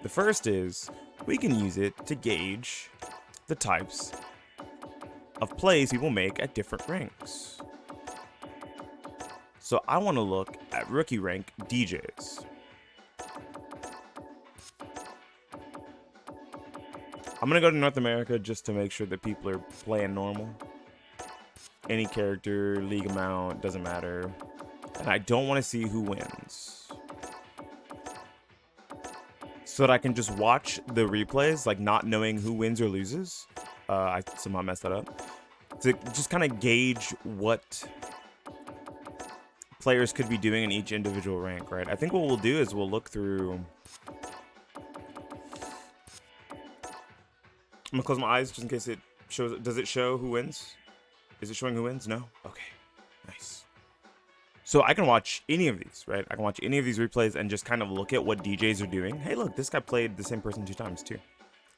The first is we can use it to gauge the types of plays people make at different ranks. So I want to look at rookie rank DJs. I'm going to go to North America just to make sure that people are playing normal. Any character, league amount, doesn't matter. And I don't want to see who wins. So that I can just watch the replays, like not knowing who wins or loses. I somehow messed that up. To just kind of gauge what players could be doing in each individual rank, right? I think what we'll do is we'll look through... I'm gonna close my eyes just in case it shows. Does it show who wins? Is it showing who wins? No? Okay. Nice. So I can watch any of these, right? I can watch any of these replays and just kind of look at what DJs are doing. Hey, look, this guy played the same person 2 times too.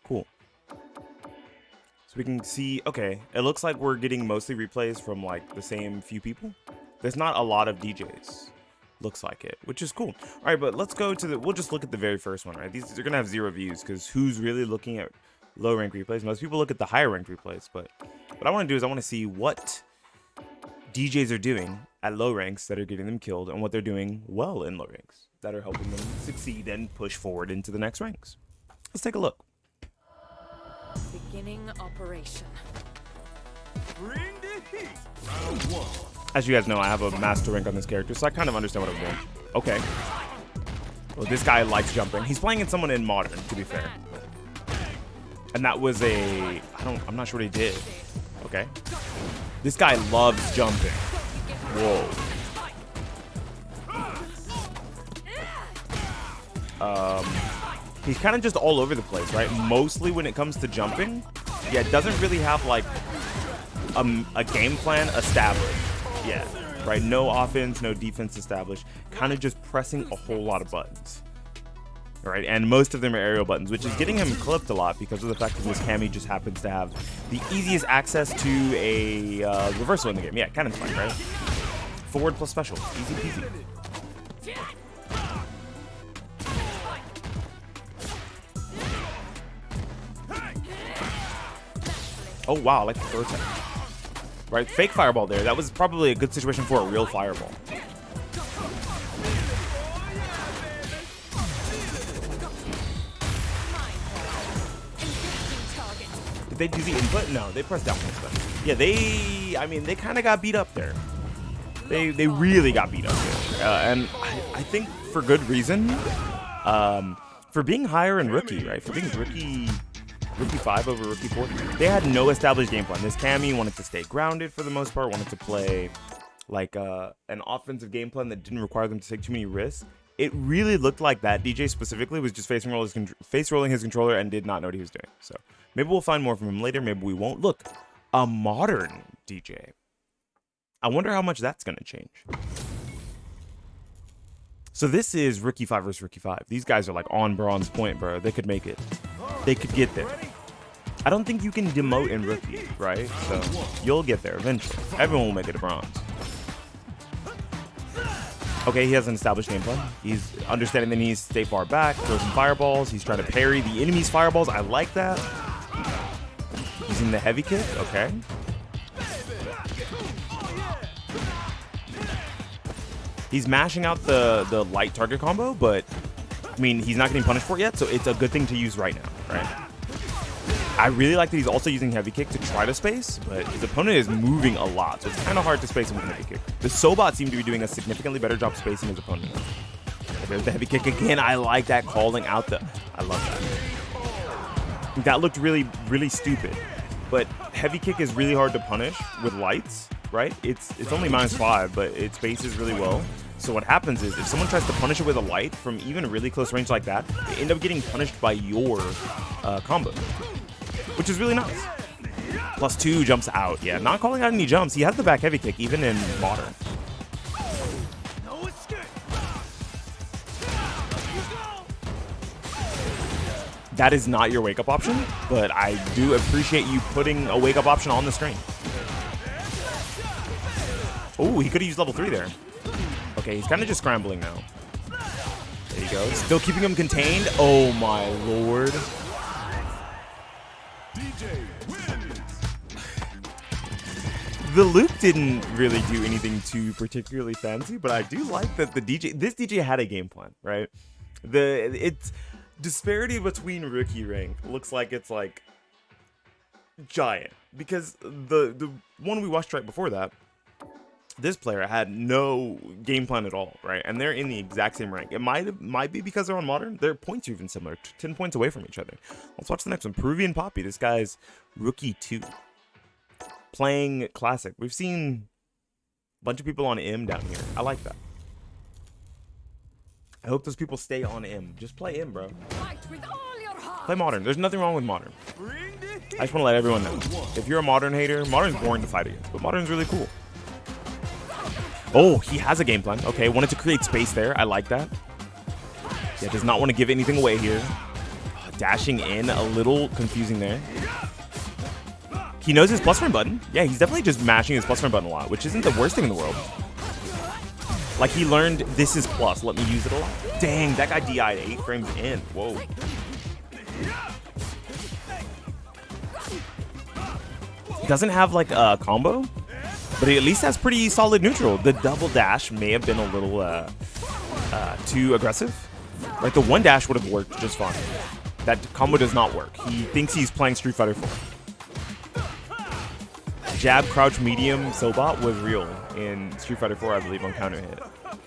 Cool. So we can see, okay, it looks like we're getting mostly replays from like the same few people. There's not a lot of DJs. Looks like it, which is cool. All right, but let's go to the, we'll just look at the very first one, right? These are gonna have 0 views because who's really looking at low rank replays? Most people look at the higher rank replays, but what I want to do is I want to see what DJs are doing at low ranks that are getting them killed and what they're doing well in low ranks that are helping them succeed and push forward into the next ranks. Let's take a look. Beginning operation. Bring the heat. Round 1. As you guys know, I have a master rank on this character, so I kind of understand what I'm doing. Okay. Well, this guy likes jumping. He's playing in someone in modern, to be fair. And that was a... I'm not sure what he did. Okay. This guy loves jumping. Whoa. He's kind of just all over the place, right? Mostly when it comes to jumping. Yeah, it doesn't really have, like, a game plan established. Yeah, right? No offense, no defense established. Kind of just pressing a whole lot of buttons. All right, and most of them are aerial buttons, which is getting him clipped a lot because of the fact that this Cammy just happens to have the easiest access to a reversal in the game. Yeah, kind of fun, right? Forward plus special. Easy peasy. Oh, wow, I like the throw tech. Right, fake fireball there. That was probably a good situation for a real fireball. Did they do the input? No, they pressed down input. Yeah, they kind of got beat up there. They really got beat up there. And I think for good reason. For being higher in rookie, right? For being rookie 5 over rookie 4. They had no established game plan. This Cammy wanted to stay grounded for the most part, wanted to play like an offensive game plan that didn't require them to take too many risks. It really looked like that DJ specifically was just face rolling his controller and did not know what he was doing. So maybe we'll find more from him later. Maybe we won't. Look, a modern DJ. I wonder how much that's going to change. So this is rookie 5 versus rookie 5. These guys are like on bronze point, bro. They could make it. They could get there. I don't think you can demote in rookie, right? So you'll get there eventually. Everyone will make it to bronze. Okay, he has an established game plan. He's understanding that he needs to stay far back, throw some fireballs. He's trying to parry the enemy's fireballs. I like that. Using the heavy kick. Okay. He's mashing out the light target combo, but I mean, he's not getting punished for it yet, so it's a good thing to use right now, right? I really like that he's also using heavy kick to try to space, but his opponent is moving a lot, so it's kind of hard to space him with a heavy kick. The Sobot seem to be doing a significantly better job spacing his opponent. There's the heavy kick again. I like that, calling out the... I love that. That looked really, really stupid, but heavy kick is really hard to punish with lights, right? It's only -5, but it spaces really well. So what happens is if someone tries to punish it with a light from even a really close range like that, they end up getting punished by your combo, which is really nice. +2 jumps out. Yeah, not calling out any jumps. He has the back heavy kick even in modern. That is not your wake up option, but I do appreciate you putting a wake up option on the screen. Oh, he could have used level 3 there. Okay, he's kind of just scrambling now. He's go. Still keeping him contained. Oh my lord. DJ wins. The loop didn't really do anything too particularly fancy, but I do like that this DJ had a game plan, right? It's disparity between rookie rank looks like it's like giant, because the one we watched right before that, this player had no game plan at all, right? And they're in the exact same rank. It might be because they're on modern. Their points are even similar, 10 points away from each other. Let's watch the next one. Peruvian Poppy. This guy's rookie 2, playing classic. We've seen a bunch of people on M down here. I like that. I hope those people stay on M. Just play M, bro. Play modern. There's nothing wrong with modern. I just want to let everyone know. If you're a modern hater, modern's boring to fight against, but modern's really cool. Oh, he has a game plan. Okay, wanted to create space there. I like that. Yeah, does not want to give anything away here. Dashing in, a little confusing there. He knows his plus frame button. Yeah, he's definitely just mashing his plus frame button a lot, which isn't the worst thing in the world. Like, he learned this is plus. Let me use it a lot. Dang, that guy DI'd 8 frames in. Whoa. Doesn't have, like, a combo, but he at least has pretty solid neutral. The double dash may have been a little too aggressive. Right, the one dash would have worked just fine. That combo does not work. He thinks he's playing Street Fighter 4. Jab, crouch, medium, Sobot was real in Street Fighter 4, I believe, on counter hit.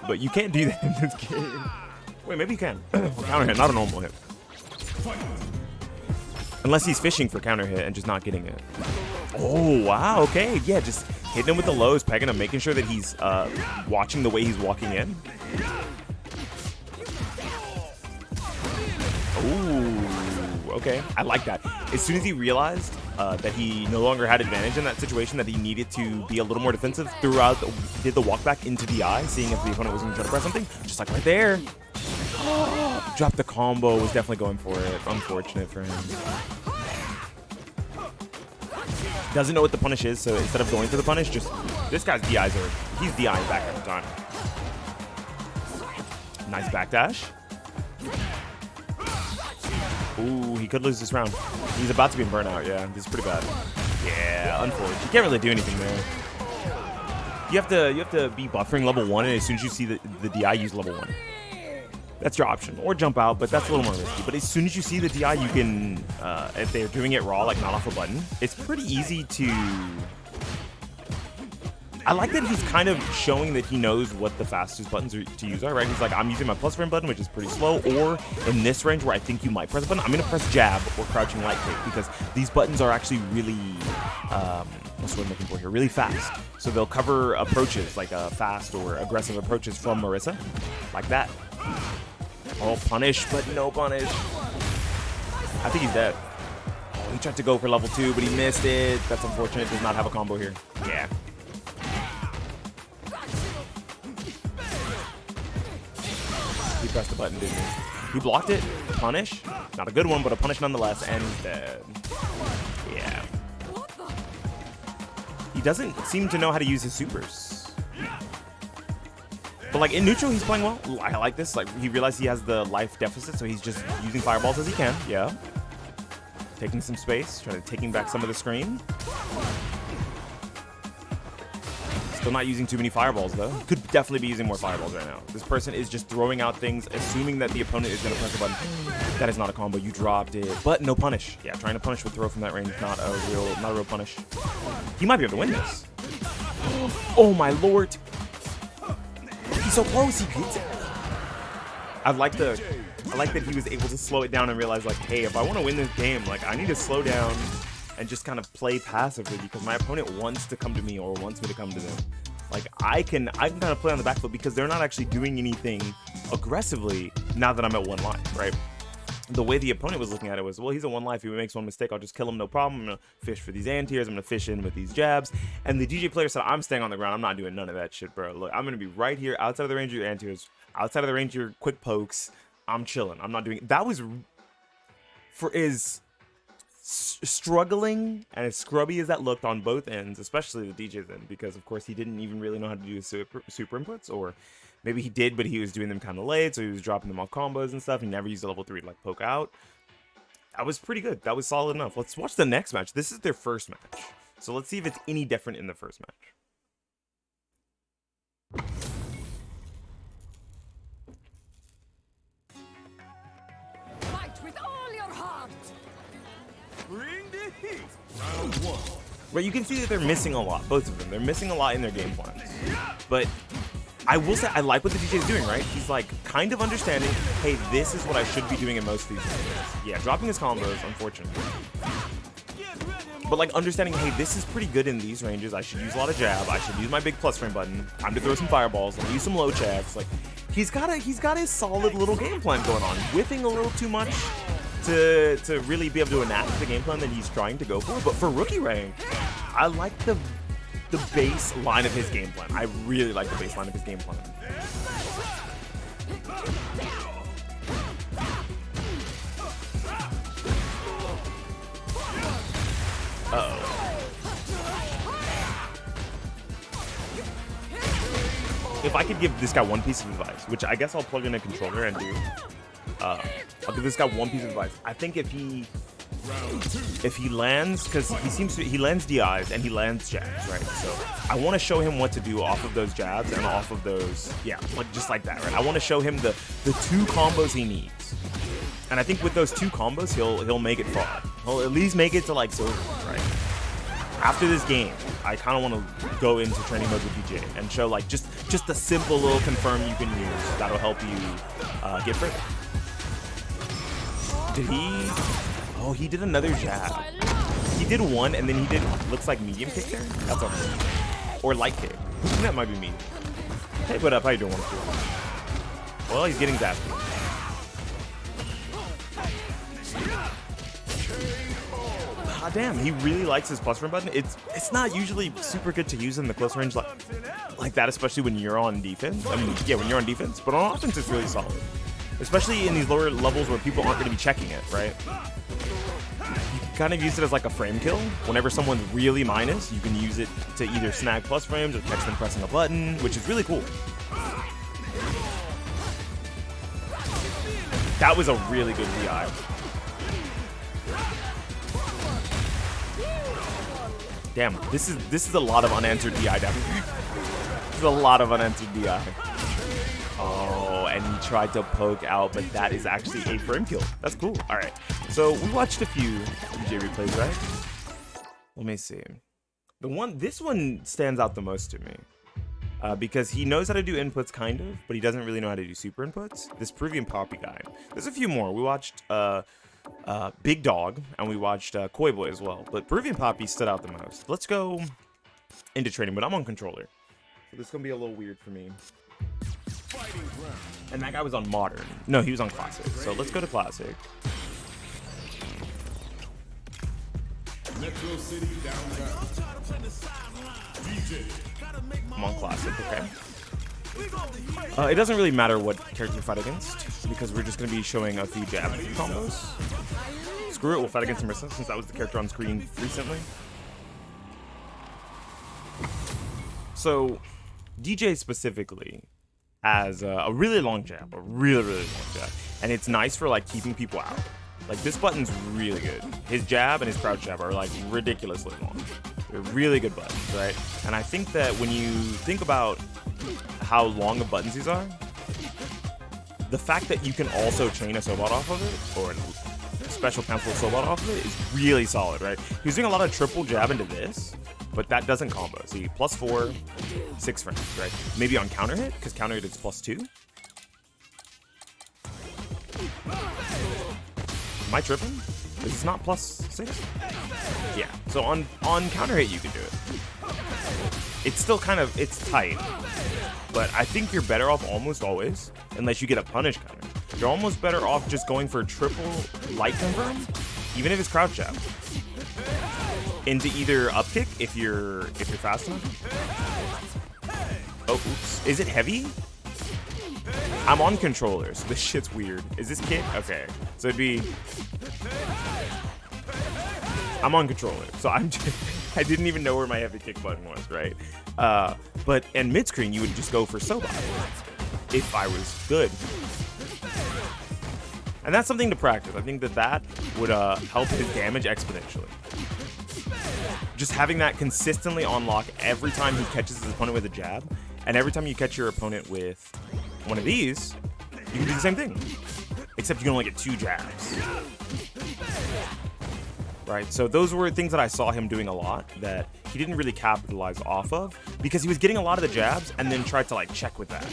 But you can't do that in this game. Wait, maybe you can. On counter hit, not a normal hit. Unless he's fishing for counter hit and just not getting it. Oh, wow, okay. Yeah, just hitting him with the lows, pegging him, making sure that he's watching the way he's walking in. Ooh, okay. I like that. As soon as he realized that he no longer had advantage in that situation, that he needed to be a little more defensive throughout, did the walk back into the eye, seeing if the opponent was going to try to press something. Just like right there. Dropped the combo, was definitely going for it. Unfortunate for him. Doesn't know what the punish is, so instead of going for the punish, just this guy's DIs are, he's DIing back every time. Nice backdash. Ooh, he could lose this round. He's about to be in burnout, yeah. This is pretty bad. Yeah, unfortunate. You can't really do anything there. You have to be buffering level 1, and as soon as you see the DI, use level 1. That's your option. Or jump out, but that's a little more risky. But as soon as you see the DI, you can, if they're doing it raw, like not off a button, it's pretty easy to... I like that he's kind of showing that he knows what the fastest buttons to use are, right? He's like, I'm using my plus frame button, which is pretty slow, or in this range where I think you might press a button, I'm going to press jab or crouching light kick, because these buttons are actually really, what's what I'm looking for here, really fast. So they'll cover approaches, like fast or aggressive approaches from Marisa, like that. Oh, punish, but no punish. I think he's dead. Oh, he tried to go for level 2, but he missed it. That's unfortunate. Does not have a combo here. Yeah. He pressed the button, didn't he? He blocked it. Punish. Not a good one, but a punish nonetheless. And he's dead. Yeah. He doesn't seem to know how to use his supers. But like in neutral, he's playing well. Ooh, I like this. Like he realized he has the life deficit, so he's just using fireballs as he can. Yeah. Taking some space, trying to taking back some of the screen. Still not using too many fireballs though. Could definitely be using more fireballs right now. This person is just throwing out things, assuming that the opponent is going to press a button. That is not a combo. You dropped it, but no punish. Yeah, trying to punish with throw from that range, not a real punish. He might be able to win this. Oh my lord. He's so close, he gets it. I like that he was able to slow it down and realize like, hey, if I want to win this game, like I need to slow down and just kind of play passively, because my opponent wants to come to me or wants me to come to them. Like I can kind of play on the back foot because they're not actually doing anything aggressively now that I'm at 1 life, right? The way the opponent was looking at it was, well, he's at 1 life. If he makes one mistake, I'll just kill him, no problem. I'm going to fish for these anti-airs. I'm going to fish in with these jabs. And the DJ player said, I'm staying on the ground. I'm not doing none of that shit, bro. Look, I'm going to be right here outside of the range of your anti-airs, outside of the range of your quick pokes. I'm chilling. I'm not doing... That was... For as struggling and as scrubby as that looked on both ends, especially the DJ's end, because, of course, he didn't even really know how to do super inputs or Maybe he did, but he was doing them kind of late, so he was dropping them off combos and stuff. He never used a level 3 to like poke out. That was pretty good. That was solid enough. Let's watch the next match. This is their first match. So let's see if it's any different in the first match. Fight with all your heart. Bring the heat. Round 1. Right, you can see that they're missing a lot, both of them. They're missing a lot in their game plans. But I will say I like what the DJ is doing, right? He's like kind of understanding, hey, this is what I should be doing in most of these games. Yeah, dropping his combos, unfortunately. But like understanding, hey, this is pretty good in these ranges. I should use a lot of jab. I should use my big plus frame button. Time to throw some fireballs. Let me use some low checks. Like he's got his solid little game plan going on. Whiffing a little too much to really be able to enact the game plan that he's trying to go for. But for rookie rank, I like the base line of his game plan. I really like the baseline of his game plan. Uh-oh. If I could give this guy one piece of advice, which I guess I'll plug in a controller and do, I'll give this guy one piece of advice. I think if he lands, because he lands DIs and he lands jabs, right? So I want to show him what to do off of those jabs and off of those, yeah, like just like that, right? I want to show him the 2 combos he needs. And I think with those 2 combos, he'll make it far. He'll at least make it to like silver, right? After this game, I kind of want to go into training mode with DJ and show like just a simple little confirm you can use that'll help you get further. Did he? Oh, he did another jab. He did one, and then he did looks like medium kick there. That's okay. Or light kick. That might be medium. Hey, what up? How you doing? Well, he's getting zapped. Ah, damn, he really likes his plus frame button. It's not usually super good to use in the close range like that, especially when you're on defense. I mean, yeah, when you're on defense, but on offense, it's really solid. Especially in these lower levels where people aren't going to be checking it, right? You can kind of use it as like a frame kill. Whenever someone's really minus, you can use it to either snag plus frames or catch them pressing a button, which is really cool. That was a really good DI. Damn, this is a lot of unanswered DI down here. This is a lot of unanswered DI. Oh, and he tried to poke out, but that is actually a frame kill. That's cool. All right. So we watched a few DJ replays, right? Let me see. This one stands out the most to me because he knows how to do inputs kind of, but he doesn't really know how to do super inputs. This Peruvian Poppy guy. There's a few more. We watched Big Dog, and we watched Koi Boy as well. But Peruvian Poppy stood out the most. Let's go into training, but I'm on controller. So this is going to be a little weird for me. And that guy was on modern. No, he was on classic. So let's go to classic. Metro City downtown. DJ. I'm on classic, okay. It doesn't really matter what character you fight against, because we're just going to be showing a few jab combos. Screw it, we'll fight against Marissa, since that was the character on screen recently. So, DJ specifically has a really long jab, a really long jab. And it's nice for like keeping people out. Like this button's really good. His jab and his crouch jab are like ridiculously long. They're really good buttons, right? And I think that when you think about how long of buttons these are, the fact that you can also chain a Sobot off of it, or a special cancel Sobot off of it, is really solid, right? He was doing a lot of triple jab into this, but that doesn't combo. See, +4, 6 frames, right? Maybe on counter hit, because counter hit is +2. Am I tripping? Is this not +6? Yeah, so on counter hit you can do it. It's still kind of, it's tight. But I think you're better off almost always, unless you get a punish counter. You're almost better off just going for triple light confirm, even if it's crouch jab, into either up kick if you're fast enough. Oh, oops. Is it heavy? I'm on controller, so this shit's weird. Is this kick? Okay. So it'd be... I'm on controller, so I didn't even know where my heavy kick button was, right? But in mid-screen, you would just go for Sobot. if I was good. And that's something to practice. I think that would help his damage exponentially. Just having that consistently on lock every time he catches his opponent with a jab, and every time you catch your opponent with one of these, you can do the same thing. Except you can only get 2 jabs. Right, so those were things that I saw him doing a lot that he didn't really capitalize off of because he was getting a lot of the jabs and then tried to like check with that.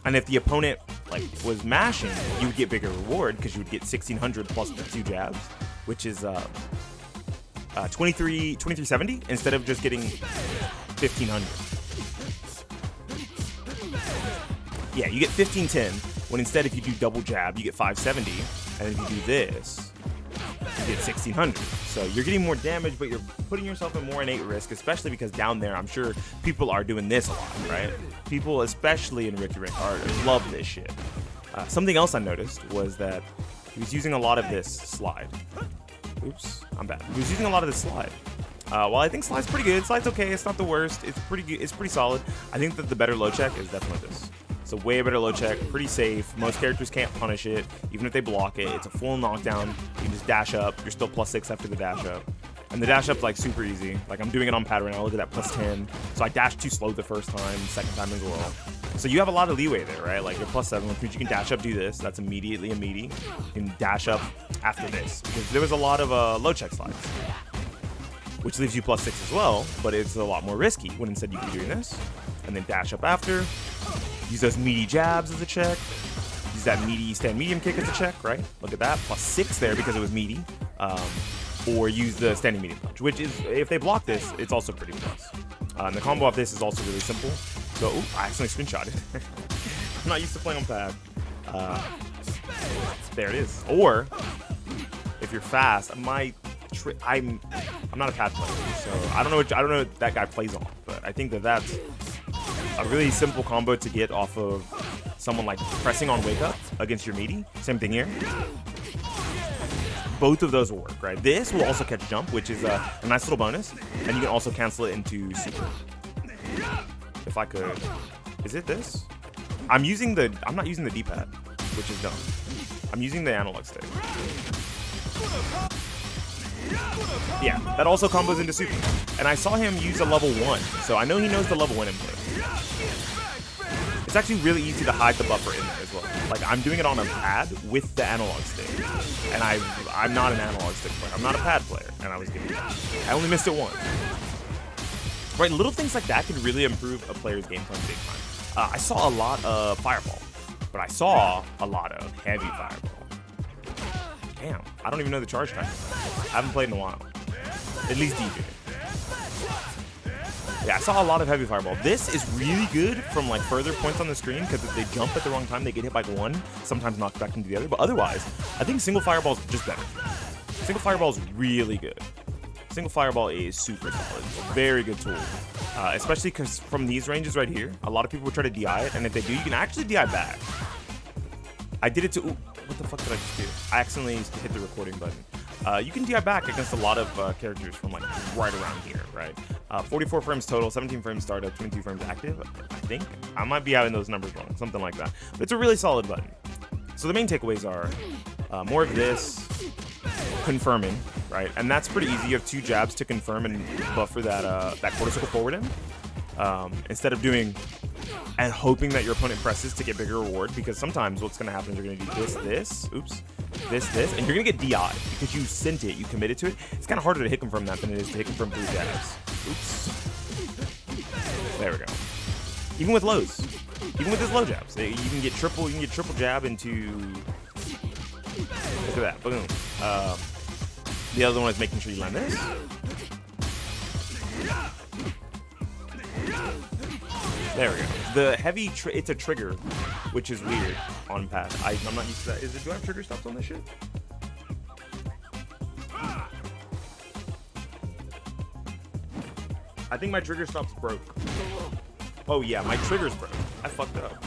And if the opponent like was mashing, you would get bigger reward because you would get 1600 plus the 2 jabs, which is 2370 instead of just getting 1500. Yeah, you get 1510 when instead if you do double jab, you get 570, and if you do this, you get 1600. So you're getting more damage, but you're putting yourself in more innate risk, especially because down there, I'm sure people are doing this a lot, right? People, especially in Ricky Rick, love this shit. Something else I noticed was that he was using a lot of this slide. Oops, I'm bad. He was using a lot of this slide. While I think slide's pretty good, slide's okay. It's not the worst. It's pretty good. It's pretty solid. I think that the better low check is definitely this. It's a way better low check, pretty safe. Most characters can't punish it, even if they block it. It's a full knockdown. You can just dash up. You're still +6 after the dash up. And the dash up's like super easy. Like I'm doing it on pad right now. Look at that +10. So I dashed too slow the first time, second time as well. So you have a lot of leeway there, right? Like you're +7, which means you can dash up, do this. That's immediately a meaty. You can dash up after this. Because there was a lot of low check slides, which leaves you +6 as well, but it's a lot more risky when instead you could be doing this. And then dash up after. Use those meaty jabs as a check. Use that meaty stand medium kick as a check, right? Look at that, +6 there because it was meaty. Or use the standing medium punch, which is, if they block this, it's also pretty plus. And the combo off this is also really simple. So, I accidentally screenshotted. I'm not used to playing on pad. There it is. Or, if you're fast, I'm not a pad player, so I don't know what that guy plays on, but I think that that's a really simple combo to get off of someone like pressing on wake up against your meaty. Same thing here. Both of those will work, right? This will also catch jump, which is a nice little bonus, and you can also cancel it into super. If I could, is it this? I'm not using the D-pad, which is dumb. I'm using the analog stick. Yeah, that also combos into super. And I saw him use a level 1, so I know he knows the level 1 input. It's actually really easy to hide the buffer in there as well. Like, I'm doing it on a pad with the analog stick. And I'm not an analog stick player. I'm not a pad player. And I was getting that. I only missed it once. Right, little things like that can really improve a player's gameplay big time. I saw a lot of Fireball, but I saw a lot of Heavy Fireball. Damn, I don't even know the charge time. I haven't played in a while. At least DJ. Yeah, I saw a lot of Heavy Fireball. This is really good from like further points on the screen because if they jump at the wrong time, they get hit by one, sometimes knocked back into the other. But otherwise, I think single Fireball is just better. Single Fireball is really good. Single Fireball is super solid. Very good tool. Especially because from these ranges right here, a lot of people will try to DI it, and if they do, you can actually DI back. I did it to... Ooh, what the fuck did I just do? I accidentally hit the recording button. You can DI back against a lot of characters from like right around here, right? 44 frames total, 17 frames startup, 22 frames active, I think. I might be having those numbers wrong, something like that. But it's a really solid button. So the main takeaways are more of this, confirming, right? And that's pretty easy. You have 2 jabs to confirm and buffer that quarter circle forward in. Instead of doing and hoping that your opponent presses to get bigger reward, because sometimes what's going to happen is you're going to do this, and you're going to get DI because you sent it, you committed to it. It's kind of harder to hit confirm that than it is to hit confirm 3 jabs. Oops. There we go. Even with lows, even with his low jabs, you can get triple jab into. Look at that, boom. The other one is making sure you land this. There we go. The heavy, it's a trigger, which is weird on pad. I'm not used to that. Do I have trigger stops on this shit? I think my trigger stops broke. Oh yeah, my trigger's broke. I fucked up.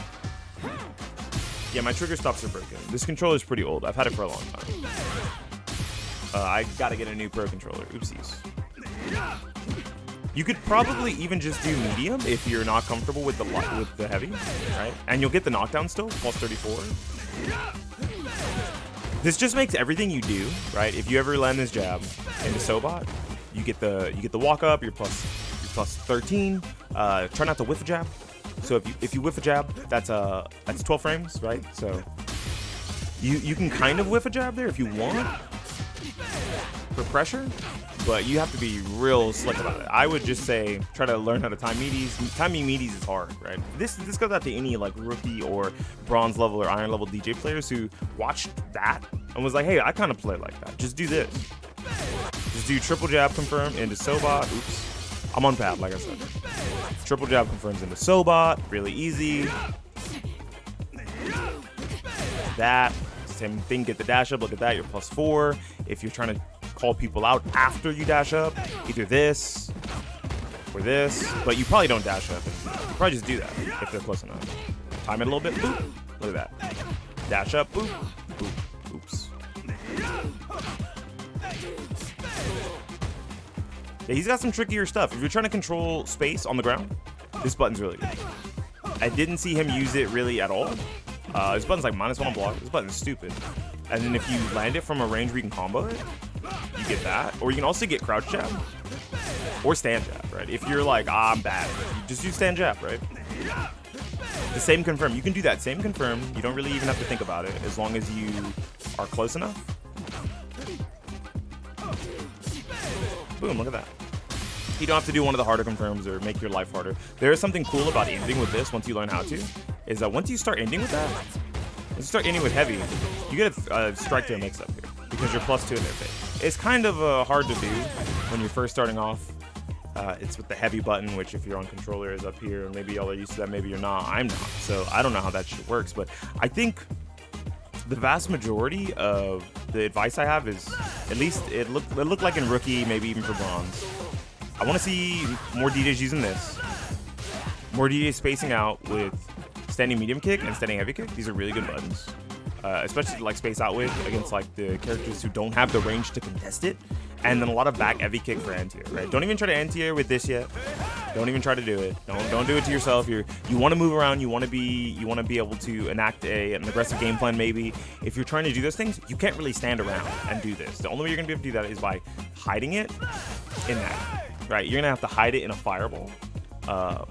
Yeah, my trigger stops are broken. This controller's pretty old. I've had it for a long time. I gotta get a new pro controller. Oopsies. You could probably even just do medium if you're not comfortable with the heavy, right? And you'll get the knockdown still, plus 34. This just makes everything you do, right? If you ever land this jab into Sobot, you get the walk up, you're plus 13. Try not to whiff a jab. So if you whiff a jab, that's 12 frames, right? So you can kind of whiff a jab there if you want for pressure, but you have to be real slick about it. I would just say try to learn how to time meaties. Timing meaties is hard, right? This goes out to any like rookie or bronze level or iron level DJ players who watched that and was like, hey, I kind of play like that. Just do this. Just do triple jab confirm into Sobot. Oops. I'm on pad, like I said. Triple jab confirms into Sobot. Really easy. That. Same thing, get the dash up. Look at that, you're plus 4. If you're trying to call people out after you dash up, either this or this, but you probably don't dash up. You probably just do that if they're close enough. Time it a little bit, boop. Look at that. Dash up, boop, boop, oops. Yeah, he's got some trickier stuff. If you're trying to control space on the ground, this button's really good. I didn't see him use it really at all. This button's like -1 on block. This button's stupid. And then if you land it from a range where you can combo it, you get that. Or you can also get crouch jab or stand jab, right? If you're like, I'm bad, you just use stand jab, right? The same confirm. You can do that same confirm. You don't really even have to think about it as long as you are close enough. Boom, look at that. You don't have to do one of the harder confirms or make your life harder. There is something cool about ending with this once you learn how to, is that once you start ending with that, once you start ending with heavy, you get a strike to a mix-up here because you're +2 in their face. It's kind of hard to do when you're first starting off. It's with the heavy button, which if you're on controller is up here, and maybe y'all are used to that, maybe you're not. I'm not, so I don't know how that shit works, but I think the vast majority of the advice I have is, at least it looked like in rookie, maybe even for bronze. I want to see more DJs using this. More DJs spacing out with standing medium kick and standing heavy kick. These are really good buttons. Especially to like space out with against like the characters who don't have the range to contest it. And then a lot of back heavy kick for anti-air, right? Don't even try to anti-air with this yet. Don't even try to do it. Don't do it to yourself. You want to move around. You want to be able to enact an aggressive game plan. Maybe if you're trying to do those things, you can't really stand around and do this. The only way you're gonna be able to do that is by hiding it in that. Right, you're gonna have to hide it in a fireball,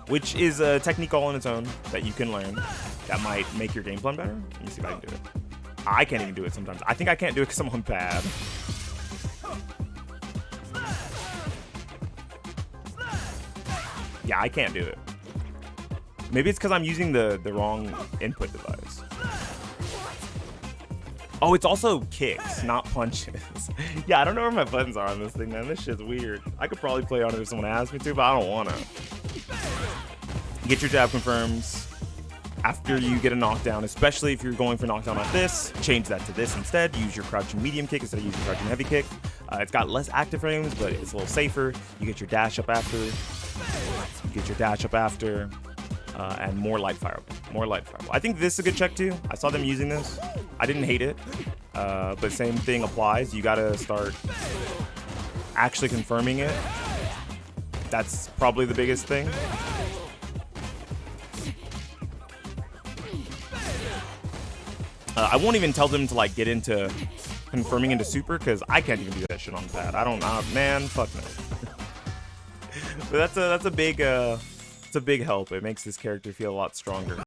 which is a technique all on its own that you can learn that might make your game plan better. Let me see if I can do it. I can't even do it sometimes. I think I can't do it because I'm on pad. Yeah, I can't do it. Maybe it's because I'm using the wrong input device. Oh, it's also kicks, not punches. Yeah, I don't know where my buttons are on this thing, man. This shit's weird. I could probably play on it if someone asked me to, but I don't want to. Get your jab confirms after you get a knockdown, especially if you're going for knockdown like this. Change that to this instead. Use your crouching medium kick instead of using crouching heavy kick. It's got less active frames, but it's a little safer. You get your dash up after. You get your dash up after. And more light fireball. More light fireball. I think this is a good check too. I saw them using this. I didn't hate it. But same thing applies. You gotta start actually confirming it. That's probably the biggest thing. I won't even tell them to like get into confirming into super because I can't even do that shit on pad. Man, fuck no. But that's a big help. It makes this character feel a lot stronger.